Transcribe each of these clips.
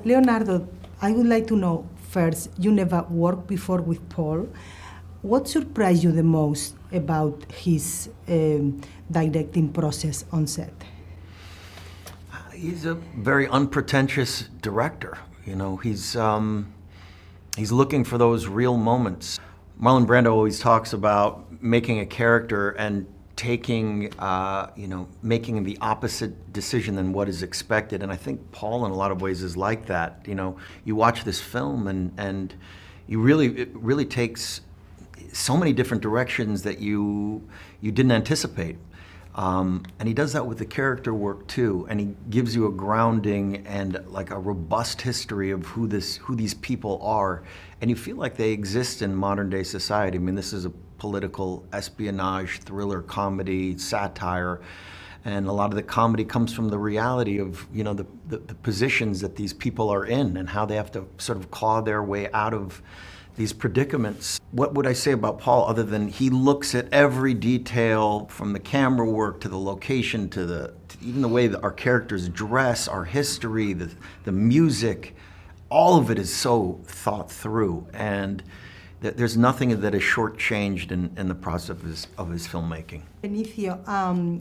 Leonardo, I would like to know first, you never worked before with Paul. What surprised you the most about his directing process on set? He's a very unpretentious director. You know, he's looking for those real moments. Marlon Brando always talks about making a character and taking, making the opposite decision than what is expected. And I think Paul, in a lot of ways, is like that. You know, you watch this film and it really takes so many different directions that you didn't anticipate. And he does that with the character work too, and he gives you a grounding and like a robust history of who these people are, and you feel like they exist in modern day society. I mean, this is a political espionage, thriller, comedy, satire, and a lot of the comedy comes from the reality of, you know, the positions that these people are in and how they have to sort of claw their way out of these predicaments. What would I say about Paul other than he looks at every detail, from the camera work to the location to even the way that our characters dress, our history, the music, all of it is so thought through, and there's nothing that is shortchanged in the process of his filmmaking. Benicio,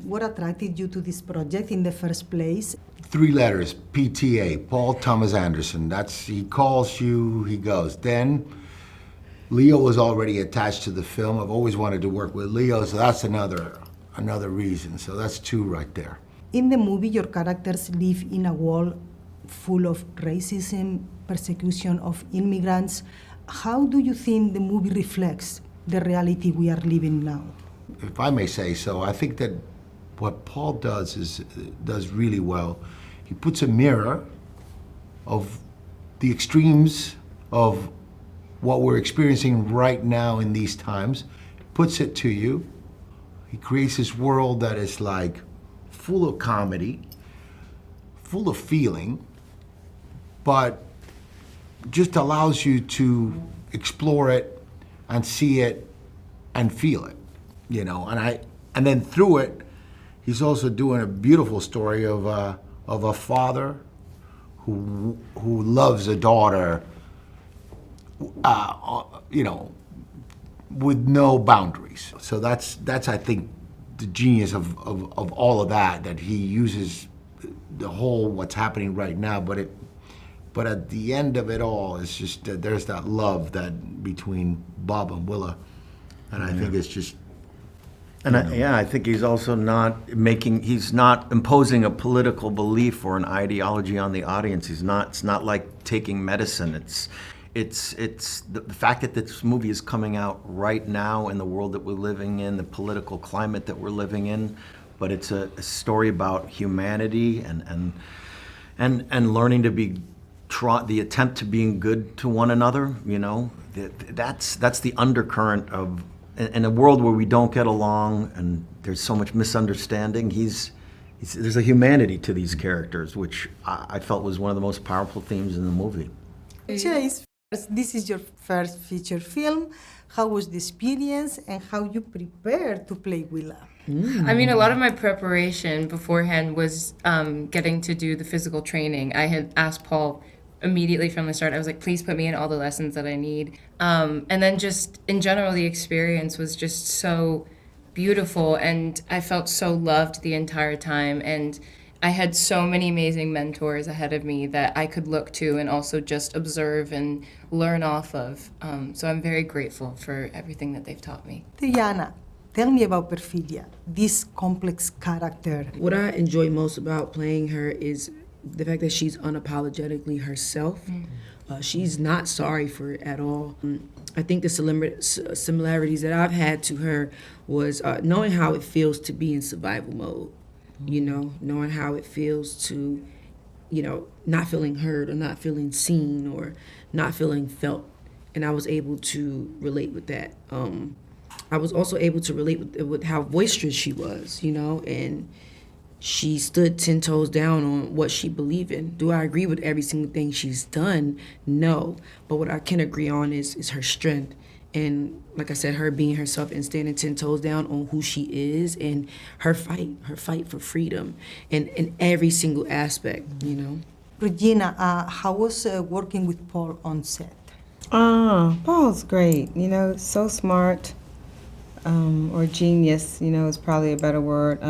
what attracted you to this project in the first place? 3 letters, PTA, Paul Thomas Anderson. He calls you, he goes. Then Leo was already attached to the film. I've always wanted to work with Leo, so that's another reason. So that's 2 right there. In the movie, your characters live in a world full of racism, persecution of immigrants. How do you think the movie reflects the reality we are living now? If I may say so, I think that what Paul does really well. He puts a mirror of the extremes of what we're experiencing right now in these times, puts it to you. He creates this world that is like full of comedy, full of feeling, but just allows you to explore it and see it and feel it, you know. And then through it, he's also doing a beautiful story of a father who loves a daughter, with no boundaries. So that's I think the genius of all of that he uses the whole what's happening right now, but at the end of it all, it's just there's that love that between Bob and Willa, and I think it's just. And I think he's also he's not imposing a political belief or an ideology on the audience. It's not like taking medicine. It's the fact that this movie is coming out right now in the world that we're living in, the political climate that we're living in, but it's a story about humanity and learning to be the attempt to being good to one another. You know, that's the undercurrent of. In a world where we don't get along and there's so much misunderstanding, there's a humanity to these characters, which I felt was one of the most powerful themes in the movie. Chase, this is your first feature film. How was the experience and how you prepared to play Willa? I mean, a lot of my preparation beforehand was getting to do the physical training. I had asked Paul immediately from the start. I was like, please put me in all the lessons that I need. And then just in general, the experience was just so beautiful, and I felt so loved the entire time. And I had so many amazing mentors ahead of me that I could look to and also just observe and learn off of. So I'm very grateful for everything that they've taught me. Diana, tell me about Perfidia, this complex character. What I enjoy most about playing her is the fact that she's unapologetically herself. She's not sorry for it at all. I think the similarities that I've had to her was knowing how it feels to be in survival mode, you know, knowing how it feels to, you know, not feeling heard or not feeling seen or not feeling felt. And I was able to relate with that. I was also able to relate with how boisterous she was, you know, and she stood 10 toes down on what she believed in. Do I agree with every single thing she's done? No. But what I can agree on is her strength. And like I said, her being herself and standing 10 toes down on who she is and her fight for freedom in every single aspect, you know. Regina, how was working with Paul on set? Paul's great, you know, so smart, or genius, you know, is probably a better word.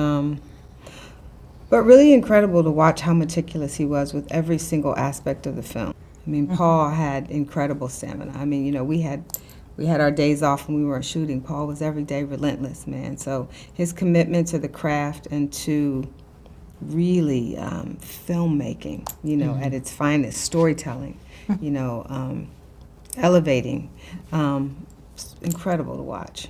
But really incredible to watch how meticulous he was with every single aspect of the film. I mean, Paul had incredible stamina. I mean, you know, we had our days off when we weren't shooting. Paul was every day relentless, man. So his commitment to the craft and to really filmmaking, you know, at its finest, storytelling, you know, elevating, it's incredible to watch.